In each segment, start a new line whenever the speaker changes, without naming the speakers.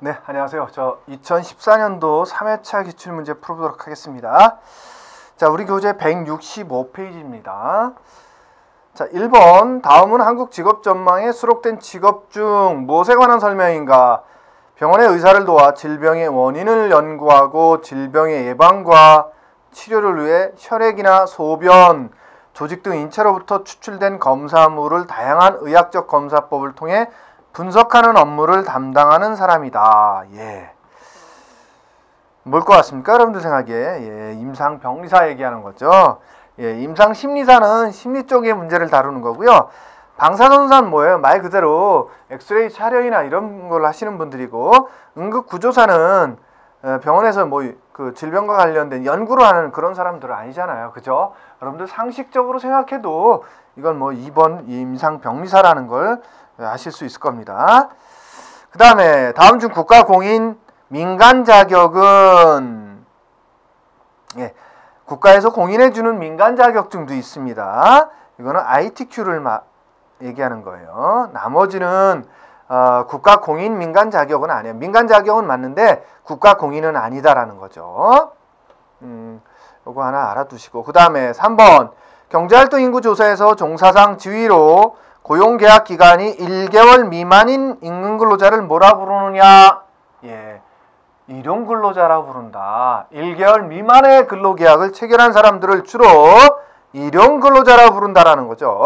네, 안녕하세요. 저 2014년도 3회차 기출문제 풀어보도록 하겠습니다. 자, 우리 교재 165페이지입니다. 자, 1번. 다음은 한국 직업 전망에 수록된 직업 중 무엇에 관한 설명인가? 병원의 의사를 도와 질병의 원인을 연구하고 질병의 예방과 치료를 위해 혈액이나 소변, 조직 등 인체로부터 추출된 검사물을 다양한 의학적 검사법을 통해 분석하는 업무를 담당하는 사람이다. 예. 뭘 것 같습니까? 여러분들 생각에. 예, 임상병리사 얘기하는 거죠. 예, 임상심리사는 심리 쪽의 문제를 다루는 거고요. 방사선사는 뭐예요? 말 그대로 엑스레이 촬영이나 이런 걸 하시는 분들이고, 응급구조사는 병원에서 뭐 그 질병과 관련된 연구를 하는 그런 사람들은 아니잖아요. 그죠? 여러분들 상식적으로 생각해도 이건 뭐 2번 임상병리사라는 걸 아실 수 있을 겁니다. 그 다음에 다음 중 국가 공인 민간 자격은, 예, 국가에서 공인해주는 민간 자격증도 있습니다. 이거는 ITQ를 얘기하는 거예요. 나머지는 국가 공인 민간 자격은 아니에요. 민간 자격은 맞는데 국가 공인은 아니다라는 거죠. 요거 하나 알아두시고, 그 다음에 3번 경제활동 인구조사에서 종사상 지위로 고용계약 기간이 1개월 미만인 임금근로자를 뭐라 부르느냐? 예, 일용근로자라고 부른다. 1개월 미만의 근로계약을 체결한 사람들을 주로 일용근로자라고 부른다라는 거죠.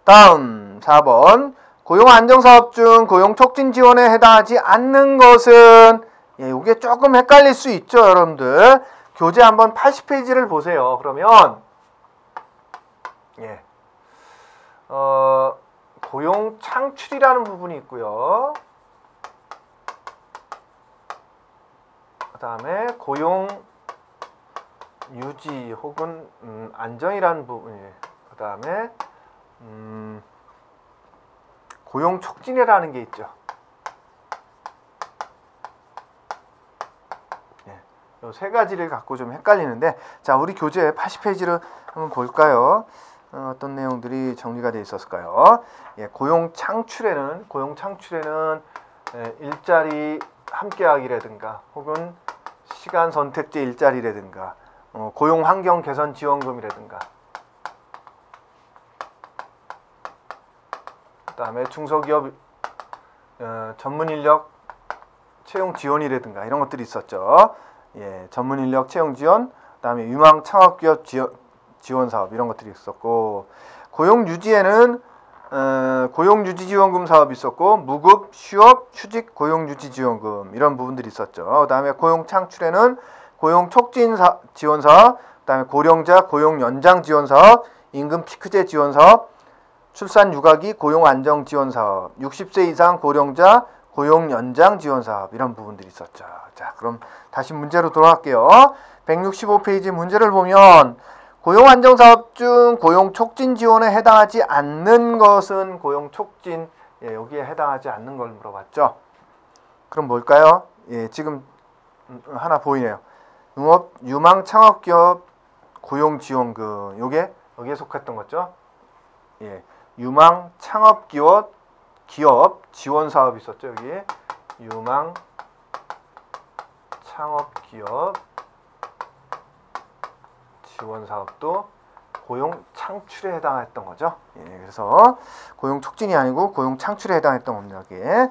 다음 4번 고용안정사업 중 고용촉진지원에 해당하지 않는 것은, 예, 이게 조금 헷갈릴 수 있죠, 여러분들. 교재 한번 80페이지를 보세요. 그러면 예, 고용 창출이라는 부분이 있고요. 그 다음에 고용 유지 혹은 안정이라는 부분이에요. 그 다음에 고용 촉진이라는 게 있죠. 예, 이 세 가지를 갖고 좀 헷갈리는데, 자, 우리 교재 80페이지를 한번 볼까요? 어떤 내용들이 정리가 되어 있었을까요? 예, 고용 창출에는 일자리 함께하기라든가 혹은 시간 선택제 일자리라든가 고용 환경 개선 지원금이라든가, 그 다음에 중소기업 전문 인력 채용 지원이라든가 이런 것들이 있었죠. 예, 전문 인력 채용 지원, 그 다음에 유망 창업기업 지원 사업 이런 것들이 있었고, 고용 유지에는 고용 유지 지원금 사업이 있었고, 무급, 휴업, 휴직 고용 유지 지원금 이런 부분들이 있었죠. 그 다음에 고용 창출에는 고용 촉진 지원 사업, 그 다음에 고령자 고용 연장 지원 사업, 임금 피크제 지원 사업, 출산 육아기 고용 안정 지원 사업, 60세 이상 고령자 고용 연장 지원 사업 이런 부분들이 있었죠. 자, 그럼 다시 문제로 돌아갈게요. 165페이지 문제를 보면 고용 안정 사업 중 고용 촉진 지원에 해당하지 않는 것은 고용 촉진, 예, 여기에 해당하지 않는 걸 물어봤죠. 그럼 뭘까요? 예, 지금 하나 보이네요. 농업 유망 창업기업 고용 지원금, 요게 여기에 속했던 거죠. 예, 유망 창업기업 지원 사업이 있었죠. 여기 유망 창업기업 지원 사업도 고용 창출에 해당했던 거죠. 예, 그래서 고용 촉진이 아니고 고용 창출에 해당했던 겁니다. 여기에. 예.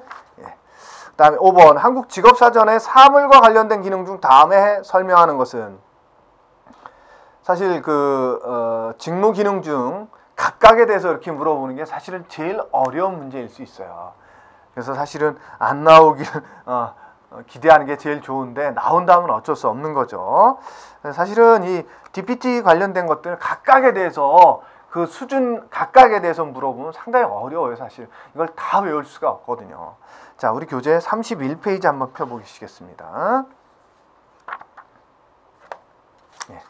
그다음에 5번 한국 직업사전의 사물과 관련된 기능 중 다음에 설명하는 것은, 사실 직무 기능 중 각각에 대해서 이렇게 물어보는 게 사실은 제일 어려운 문제일 수 있어요. 그래서 사실은 안 나오길 기대하는 게 제일 좋은데 나온다면 어쩔 수 없는 거죠. 사실은 이 DPT 관련된 것들 각각에 대해서 그 수준 각각에 대해서 물어보면 상당히 어려워요. 사실 이걸 다 외울 수가 없거든요. 자, 우리 교재 31페이지 한번 펴보시겠습니다. 예.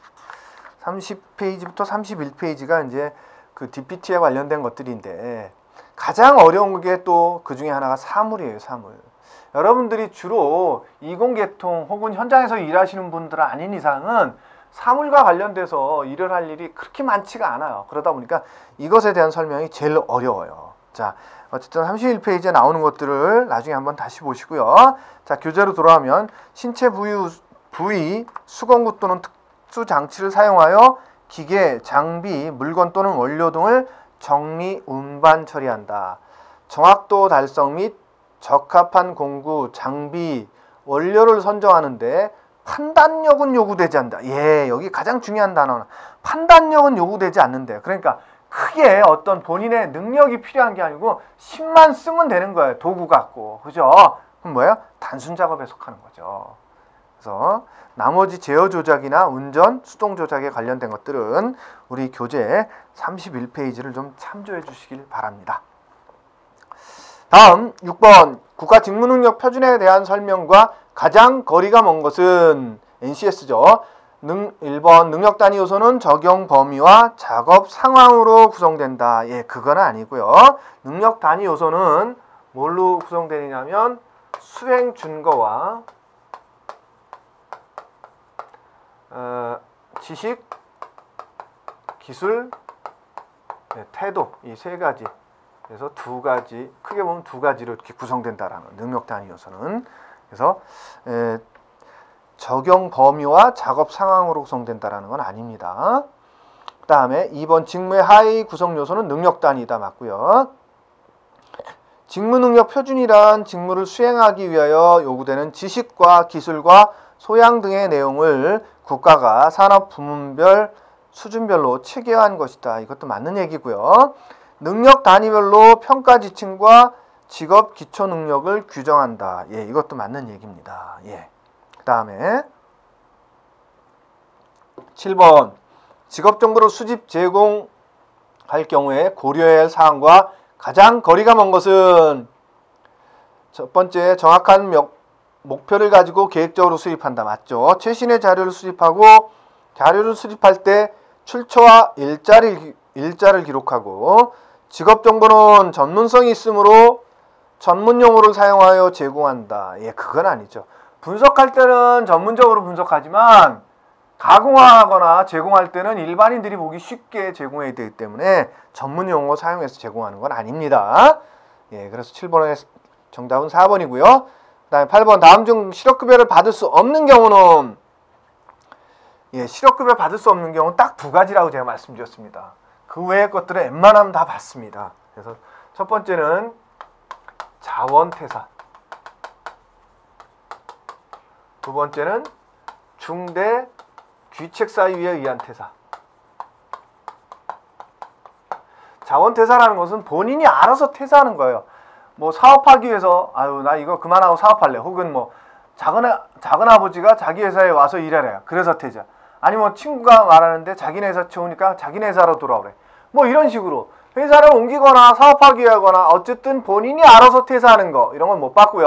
30페이지부터 31페이지가 이제 그 DPT에 관련된 것들인데, 가장 어려운 게 또 그 중에 하나가 사물이에요. 사물. 여러분들이 주로 이공계통 혹은 현장에서 일하시는 분들 아닌 이상은 사물과 관련돼서 일을 할 일이 그렇게 많지가 않아요. 그러다 보니까 이것에 대한 설명이 제일 어려워요. 자, 어쨌든 31페이지에 나오는 것들을 나중에 한번 다시 보시고요. 자, 교재로 돌아오면 신체 부위, 수공구 또는 특수 장치를 사용하여 기계, 장비, 물건 또는 원료 등을 정리, 운반 처리한다. 정확도 달성 및 적합한 공구, 장비, 원료를 선정하는데 판단력은 요구되지 않는다. 예, 여기 가장 중요한 단어는 판단력은 요구되지 않는데, 그러니까 크게 어떤 본인의 능력이 필요한 게 아니고 힘만 쓰면 되는 거예요. 도구 갖고. 그죠? 그럼 뭐예요? 단순 작업에 속하는 거죠. 그래서 나머지 제어 조작이나 운전, 수동 조작에 관련된 것들은 우리 교재 31페이지를 좀 참조해 주시길 바랍니다. 다음 6번 국가직무능력 표준에 대한 설명과 가장 거리가 먼 것은 NCS죠. 1번 능력 단위 요소는 적용 범위와 작업 상황으로 구성된다. 예, 그건 아니고요. 능력 단위 요소는 뭘로 구성되느냐면 수행 준거와 지식, 기술, 태도 이 세 가지. 그래서 두 가지, 크게 보면 두 가지로 이렇게 구성된다라는 능력 단위 요소는. 그래서 적용 범위와 작업 상황으로 구성된다라는 건 아닙니다. 그 다음에 2번 직무의 하위 구성 요소는 능력 단위다 맞고요. 직무 능력 표준이란 직무를 수행하기 위하여 요구되는 지식과 기술과 소양 등의 내용을 국가가 산업 부문별 수준별로 체계화한 것이다. 이것도 맞는 얘기고요. 능력 단위별로 평가 지침과 직업 기초 능력을 규정한다. 예, 이것도 맞는 얘기입니다. 예. 그 다음에 7번 직업 정보를 수집 제공할 경우에 고려해야 할 사항과 가장 거리가 먼 것은 첫 번째 정확한 목표를 가지고 계획적으로 수립한다. 맞죠? 최신의 자료를 수집하고 자료를 수집할 때 출처와 일자를 기록하고 직업 정보는 전문성이 있으므로 전문 용어를 사용하여 제공한다. 예, 그건 아니죠. 분석할 때는 전문적으로 분석하지만 가공하거나 제공할 때는 일반인들이 보기 쉽게 제공해야 되기 때문에 전문 용어 사용해서 제공하는 건 아닙니다. 예, 그래서 7번의 정답은 4번이고요. 그 다음에 8번 다음 중 실업급여를 받을 수 없는 경우는 예, 실업급여 받을 수 없는 경우는 딱 두 가지라고 제가 말씀드렸습니다. 그 외의 것들은 웬만하면 다 받습니다. 그래서 첫 번째는 자원퇴사, 두 번째는 중대 귀책사유에 의한 퇴사. 자원퇴사라는 것은 본인이 알아서 퇴사하는 거예요. 뭐 사업하기 위해서 아유 나 이거 그만하고 사업할래. 혹은 뭐 작은 아버지가 자기 회사에 와서 일하래요. 그래서 퇴사. 아니면 친구가 말하는데 자기네 회사 좋으니까 자기네 회사로 돌아오래. 뭐 이런 식으로 회사를 옮기거나 사업하기 위하거나 어쨌든 본인이 알아서 퇴사하는 거 이런 건 못 받고요.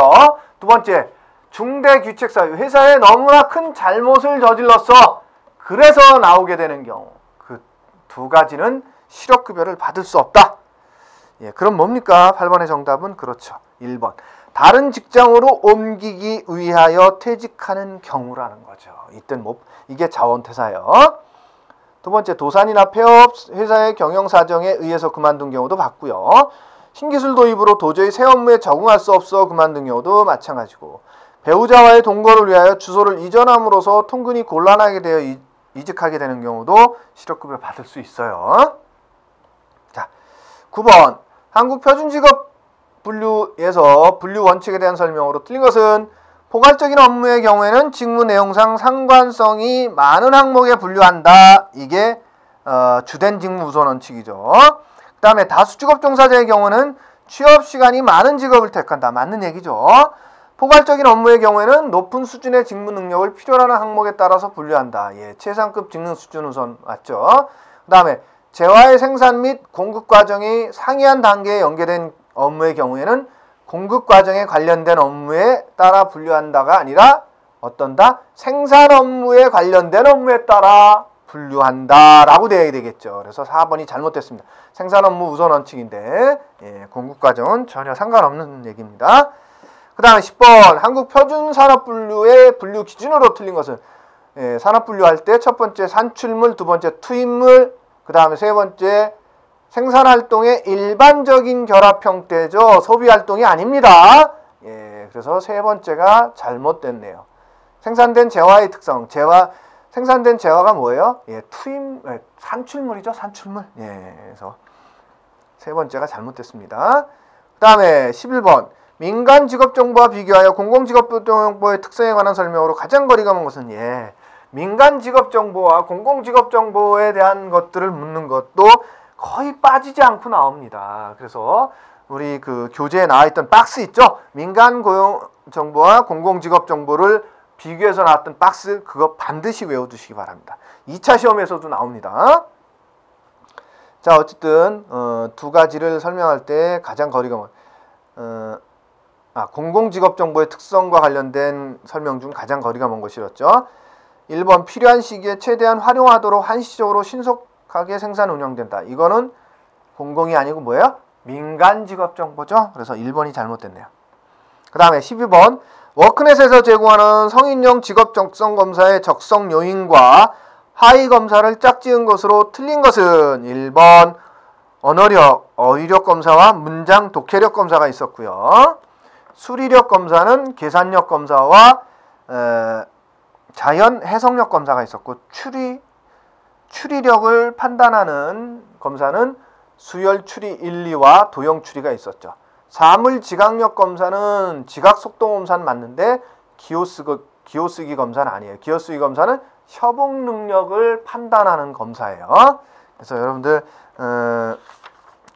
두 번째 중대 귀책사유. 회사에 너무나 큰 잘못을 저질렀어. 그래서 나오게 되는 경우. 그 두 가지는 실업급여를 받을 수 없다. 예, 그럼 뭡니까? 8번의 정답은 그렇죠. 1번. 다른 직장으로 옮기기 위하여 퇴직하는 경우라는 거죠. 이땐 뭐 이게 자원퇴사예요. 두 번째 도산이나 폐업, 회사의 경영사정에 의해서 그만둔 경우도 봤고요. 신기술 도입으로 도저히 새 업무에 적응할 수 없어 그만둔 경우도 마찬가지고 배우자와의 동거를 위하여 주소를 이전함으로써 통근이 곤란하게 되어 이직하게 되는 경우도 실업급여 받을 수 있어요. 자, 9번 한국표준직업 분류에서 분류 원칙에 대한 설명으로 틀린 것은 포괄적인 업무의 경우에는 직무 내용상 상관성이 많은 항목에 분류한다. 이게 주된 직무 우선 원칙이죠. 그 다음에 다수직업 종사자의 경우는 취업 시간이 많은 직업을 택한다. 맞는 얘기죠. 포괄적인 업무의 경우에는 높은 수준의 직무 능력을 필요로 하는 항목에 따라서 분류한다. 예, 최상급 직무 수준 우선 맞죠. 그 다음에 재화의 생산 및 공급 과정이 상이한 단계에 연계된 업무의 경우에는 공급 과정에 관련된 업무에 따라 분류한다가 아니라 어떤다? 생산 업무에 관련된 업무에 따라 분류한다 라고 되어야 되겠죠. 그래서 4번이 잘못됐습니다. 생산 업무 우선 원칙인데 예, 공급 과정은 전혀 상관없는 얘기입니다. 그 다음에 10번 한국 표준 산업 분류의 분류 기준으로 틀린 것은 산업 분류할 때 첫 번째 산출물, 두 번째 투입물, 그 다음에 세 번째 생산활동의 일반적인 결합 형태죠. 소비활동이 아닙니다. 예, 그래서 세 번째가 잘못됐네요. 생산된 재화의 특성, 생산된 재화가 뭐예요? 예, 산출물이죠, 산출물. 예, 그래서 세 번째가 잘못됐습니다. 그 다음에 11번. 민간 직업 정보와 비교하여 공공 직업 정보의 특성에 관한 설명으로 가장 거리가 먼 것은, 예, 민간 직업 정보와 공공 직업 정보에 대한 것들을 묻는 것도 거의 빠지지 않고 나옵니다. 그래서 우리 그 교재에 나와 있던 박스 있죠? 민간 고용 정보와 공공 직업 정보를 비교해서 나왔던 박스, 그거 반드시 외워두시기 바랍니다. 2차 시험에서도 나옵니다. 자, 어쨌든 두 가지를 설명할 때 가장 거리가 먼 공공직업정보의 특성과 관련된 설명 중 가장 거리가 먼 것이었죠. 1번 필요한 시기에 최대한 활용하도록 한시적으로 신속하게 생산 운영된다. 이거는 공공이 아니고 뭐예요? 민간직업정보죠. 그래서 1번이 잘못됐네요. 그 다음에 12번 워크넷에서 제공하는 성인용 직업 적성 검사의 적성 요인과 하위 검사를 짝지은 것으로 틀린 것은 1번 언어력, 어휘력 검사와 문장 독해력 검사가 있었고요. 수리력 검사는 계산력 검사와 자연 해석력 검사가 있었고, 추리력을 판단하는 검사는 수열 추리 1, 2와 도형 추리가 있었죠. 사물 지각력 검사는 지각 속도 검사는 맞는데 기호쓰기 검사는 아니에요. 기호쓰기 검사는 협응 능력을 판단하는 검사예요. 그래서 여러분들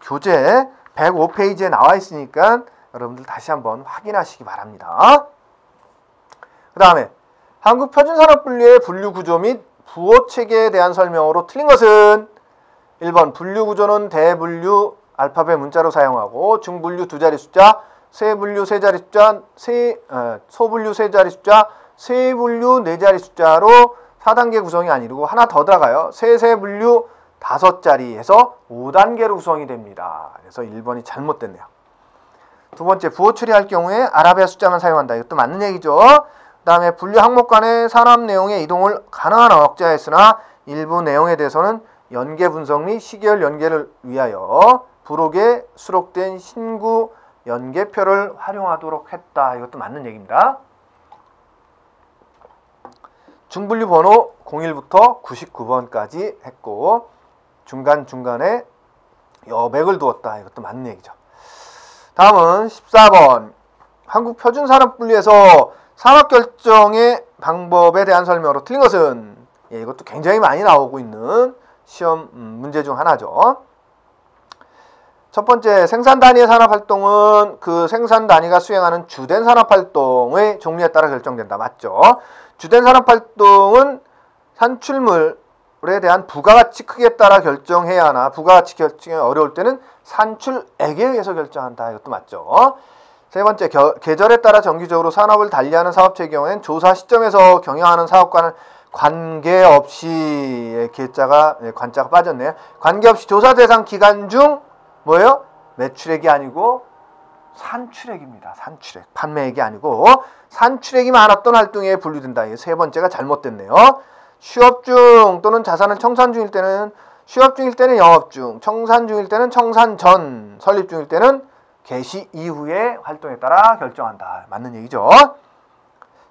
교재 105페이지에 나와 있으니까 여러분들 다시 한번 확인하시기 바랍니다. 그 다음에 한국표준산업분류의 분류구조 및 부호체계에 대한 설명으로 틀린 것은 1번 분류구조는 대분류 알파벳 문자로 사용하고 중분류 두 자리 숫자, 세분류 세 자리 숫자, 소분류 세 자리 숫자, 세분류 네 자리 숫자로 4단계 구성이 아니고 하나 더 들어가요. 세분류 5자리에서 5단계로 구성이 됩니다. 그래서 1번이 잘못됐네요. 두 번째, 부호 처리할 경우에 아라비아 숫자만 사용한다. 이것도 맞는 얘기죠. 그 다음에 분류 항목 간의 산업 내용의 이동을 가능한 억제했으나 일부 내용에 대해서는 연계 분석 및 시계열 연계를 위하여 부록에 수록된 신구 연계표를 활용하도록 했다. 이것도 맞는 얘기입니다. 중분류 번호 01부터 99번까지 했고 중간중간에 여백을 두었다. 이것도 맞는 얘기죠. 다음은 14번 한국표준산업분류에서 산업결정의 방법에 대한 설명으로 틀린 것은, 예, 이것도 굉장히 많이 나오고 있는 시험 문제 중 하나죠. 첫 번째, 생산 단위의 산업활동은 그 생산 단위가 수행하는 주된 산업활동의 종류에 따라 결정된다. 맞죠? 주된 산업활동은 산출물에 대한 부가가치 크기에 따라 결정해야 하나 부가가치 결정이 어려울 때는 산출액에 의해서 결정한다. 이것도 맞죠? 세 번째, 계절에 따라 정기적으로 산업을 달리하는 사업체의 경우에는 조사 시점에서 경영하는 사업과는 관계없이 관자가 빠졌네요. 관계없이 조사 대상 기간 중 뭐예요? 매출액이 아니고 산출액입니다. 산출액. 판매액이 아니고 산출액이 많았던 활동에 분류된다. 이 세 번째가 잘못됐네요. 휴업 중 또는 자산을 청산 중일 때는 휴업 중일 때는 영업 중, 청산 중일 때는 청산 전, 설립 중일 때는 개시 이후의 활동에 따라 결정한다. 맞는 얘기죠.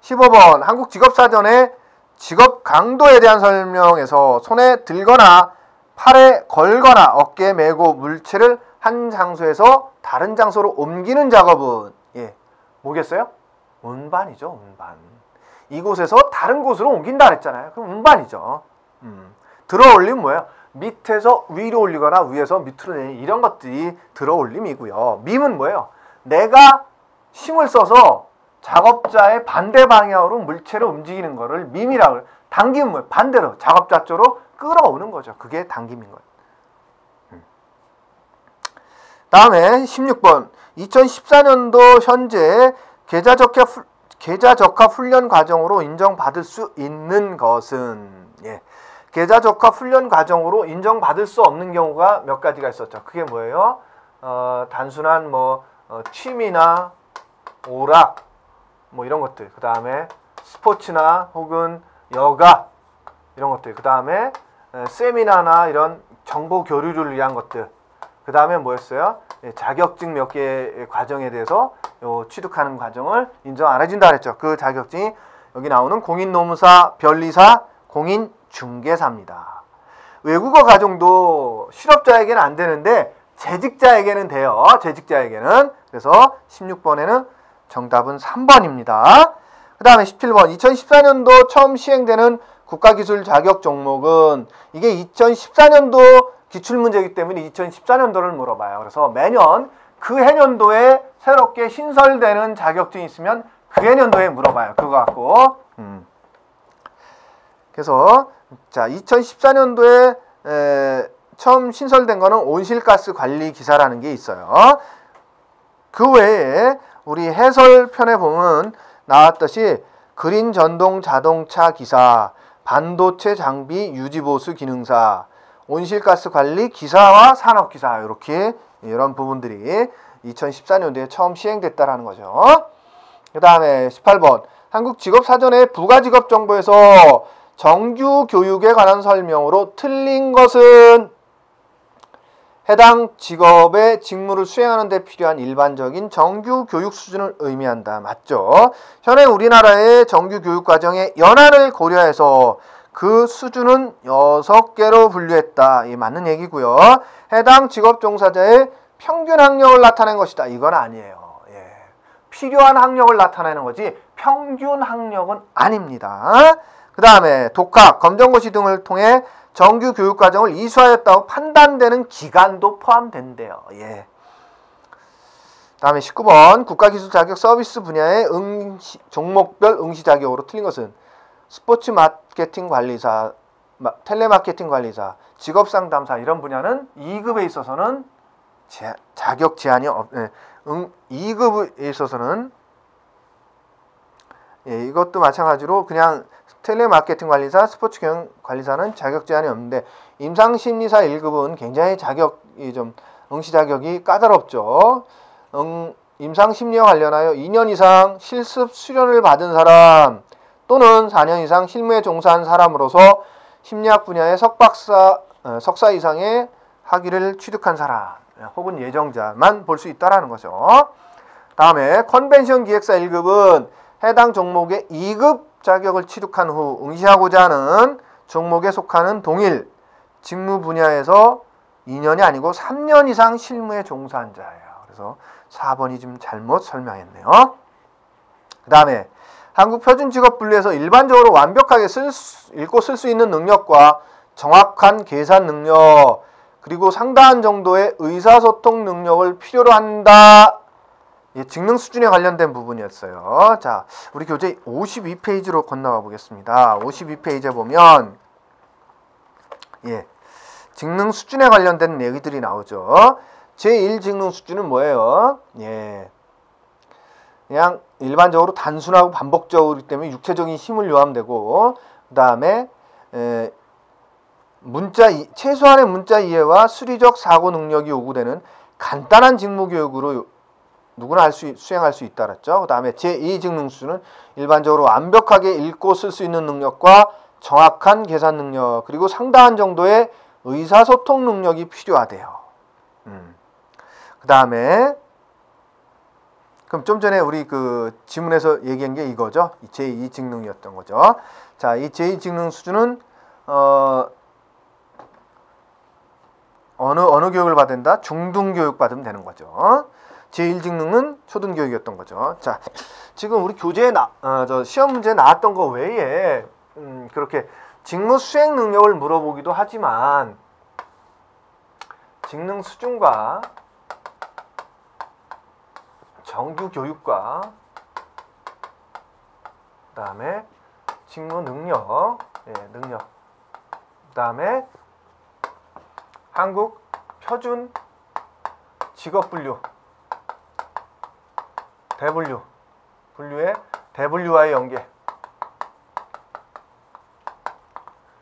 15번 한국직업사전의 직업 강도에 대한 설명에서 손에 들거나 팔에 걸거나 어깨에 메고 물체를 한 장소에서 다른 장소로 옮기는 작업은, 예, 뭐겠어요? 운반이죠. 운반. 이곳에서 다른 곳으로 옮긴다 그랬잖아요. 그럼 운반이죠. 들어올림 뭐예요? 밑에서 위로 올리거나 위에서 밑으로 내리는 이런 것들이 들어올림이고요. 밈은 뭐예요? 내가 힘을 써서 작업자의 반대 방향으로 물체를 움직이는 거를 밈이라고 해요. 당김은 뭐예요? 반대로 작업자 쪽으로 끌어오는 거죠. 그게 당김인 거예요. 다음에 16번 2014년도 현재 계좌적합 훈련 과정으로 인정받을 수 있는 것은, 예, 계좌적합 훈련 과정으로 인정받을 수 없는 경우가 몇 가지가 있었죠. 그게 뭐예요? 단순한 취미나 오락 뭐 이런 것들, 그 다음에 스포츠나 혹은 여가 이런 것들, 그 다음에 세미나나 이런 정보 교류를 위한 것들, 그 다음에 뭐였어요? 자격증 몇 개의 과정에 대해서 취득하는 과정을 인정 안 해준다 그랬죠. 그 자격증이 여기 나오는 공인노무사, 변리사, 공인중개사입니다. 외국어 가정도 실업자에게는 안 되는데 재직자에게는 돼요. 재직자에게는. 그래서 16번에는 정답은 3번입니다. 그 다음에 17번 2014년도 처음 시행되는 국가기술 자격 종목은 이게 2014년도 기출문제이기 때문에 2014년도를 물어봐요. 그래서 매년 그 해년도에 새롭게 신설되는 자격증이 있으면 그 해년도에 물어봐요. 그거 갖고. 그래서 자 2014년도에 처음 신설된 거는 온실가스 관리 기사라는 게 있어요. 그 외에 우리 해설편에 보면 나왔듯이 그린 전동 자동차 기사, 반도체 장비 유지보수 기능사, 온실가스 관리 기사와 산업기사 이렇게 이런 부분들이 2014년도에 처음 시행됐다라는 거죠. 그 다음에 18번 한국직업사전의 부가직업정보에서 정규 교육에 관한 설명으로 틀린 것은 해당 직업의 직무를 수행하는 데 필요한 일반적인 정규 교육 수준을 의미한다. 맞죠? 현행 우리나라의 정규 교육 과정의 연한을 고려해서 그 수준은 6개로 분류했다. 이 맞는 얘기고요. 해당 직업 종사자의 평균 학력을 나타낸 것이다. 이건 아니에요. 예. 필요한 학력을 나타내는 거지 평균 학력은 아닙니다. 그 다음에 독학, 검정고시 등을 통해 정규 교육 과정을 이수하였다고 판단되는 기간도 포함된대요. 예. 다음에 19번 국가기술 자격 서비스 분야의 종목별 응시 자격으로 틀린 것은 스포츠 마케팅 관리사, 텔레마케팅 관리사, 직업 상담사 이런 분야는 2급에 있어서는 자격 제한이 2급에 있어서는 예, 이것도 마찬가지로 그냥 텔레마케팅 관리사, 스포츠 경영 관리사는 자격 제한이 없는데 임상심리사 1급은 굉장히 자격이 좀 응시 자격이 까다롭죠. 임상심리와 관련하여 2년 이상 실습 수련을 받은 사람 또는 4년 이상 실무에 종사한 사람으로서 심리학 분야의 석사 이상의 학위를 취득한 사람 혹은 예정자만 볼 수 있다라는 거죠. 다음에 컨벤션 기획사 1급은 해당 종목의 2급 자격을 취득한 후 응시하고자 하는 종목에 속하는 동일 직무 분야에서 2년이 아니고 3년 이상 실무에 종사한 자예요. 그래서 4번이 좀 잘못 설명했네요. 그 다음에 한국표준직업분류에서 일반적으로 완벽하게 읽고 쓸 수 있는 능력과 정확한 계산 능력 그리고 상당한 정도의 의사소통 능력을 필요로 한다. 예, 직능 수준에 관련된 부분이었어요. 자, 우리 교재 52페이지로 건너가 보겠습니다. 52페이지에 보면 예, 직능 수준에 관련된 얘기들이 나오죠. 제1 직능 수준은 뭐예요? 예, 그냥 일반적으로 단순하고 반복적이기 때문에 육체적인 힘을 요함되고 그 다음에 최소한의 문자 이해와 수리적 사고 능력이 요구되는 간단한 직무 교육으로 누구나 수행할 수 있다 그랬죠. 그 다음에 제2 직능 수준은 일반적으로 완벽하게 읽고 쓸 수 있는 능력과 정확한 계산 능력 그리고 상당한 정도의 의사소통 능력이 필요하대요. 그 다음에 그럼 좀 전에 우리 그 지문에서 얘기한 게 이거죠. 제2 직능이었던 거죠. 자, 이 제2 직능 수준은 어느 교육을 받는다? 중등교육 받으면 되는 거죠. 제1 직능은 초등교육이었던 거죠. 자, 지금 우리 교재에 시험 문제에 나왔던 거 외에 그렇게 직무 수행 능력을 물어보기도 하지만 직능 수준과 정규 교육과 그 다음에 직무 능력, 능력 그 다음에 한국 표준 직업분류 분류의 대분류와의 연계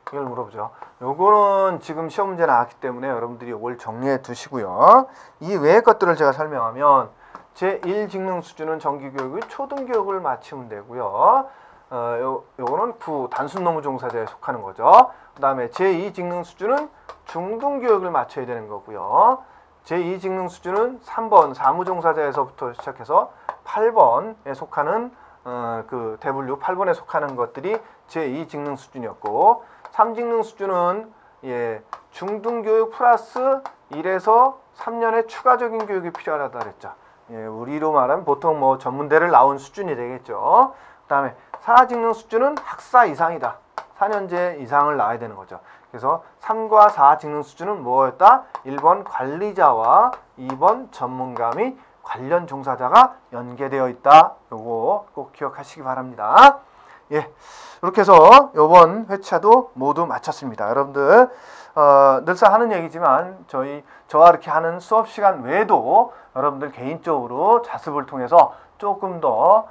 이걸 물어보죠. 요거는 지금 시험 문제 나왔기 때문에 여러분들이 이걸 정리해 두시고요. 이 외의 것들을 제가 설명하면 제1 직능 수준은 정규교육의 초등교육을 마치면 되고요. 요거는 단순 노무 종사자에 속하는 거죠. 그 다음에 제2 직능 수준은 중등교육을 마쳐야 되는 거고요. 제2직능 수준은 3번 사무종사자에서부터 시작해서 8번에 속하는 그 대분류 8번에 속하는 것들이 제2직능 수준이었고 3직능 수준은 중등교육 플러스 1에서 3년의 추가적인 교육이 필요하다 그랬죠. 우리로 말하면 보통 뭐 전문대를 나온 수준이 되겠죠. 그 다음에 4직능 수준은 학사 이상이다. 4년제 이상을 나와야 되는 거죠. 그래서 3과 4직능 수준은 뭐였다? 1번 관리자와 2번 전문가 및 관련 종사자가 연계되어 있다. 요거 꼭 기억하시기 바랍니다. 이렇게 해서 요번 회차도 모두 마쳤습니다. 여러분들 늘상 하는 얘기지만 저와 이렇게 하는 수업 시간 외에도 여러분들 개인적으로 자습을 통해서 조금 더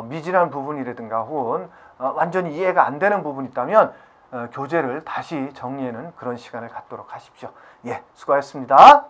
미진한 부분이라든가 혹은 완전히 이해가 안 되는 부분이 있다면 교재를 다시 정리하는 그런 시간을 갖도록 하십시오. 수고하셨습니다.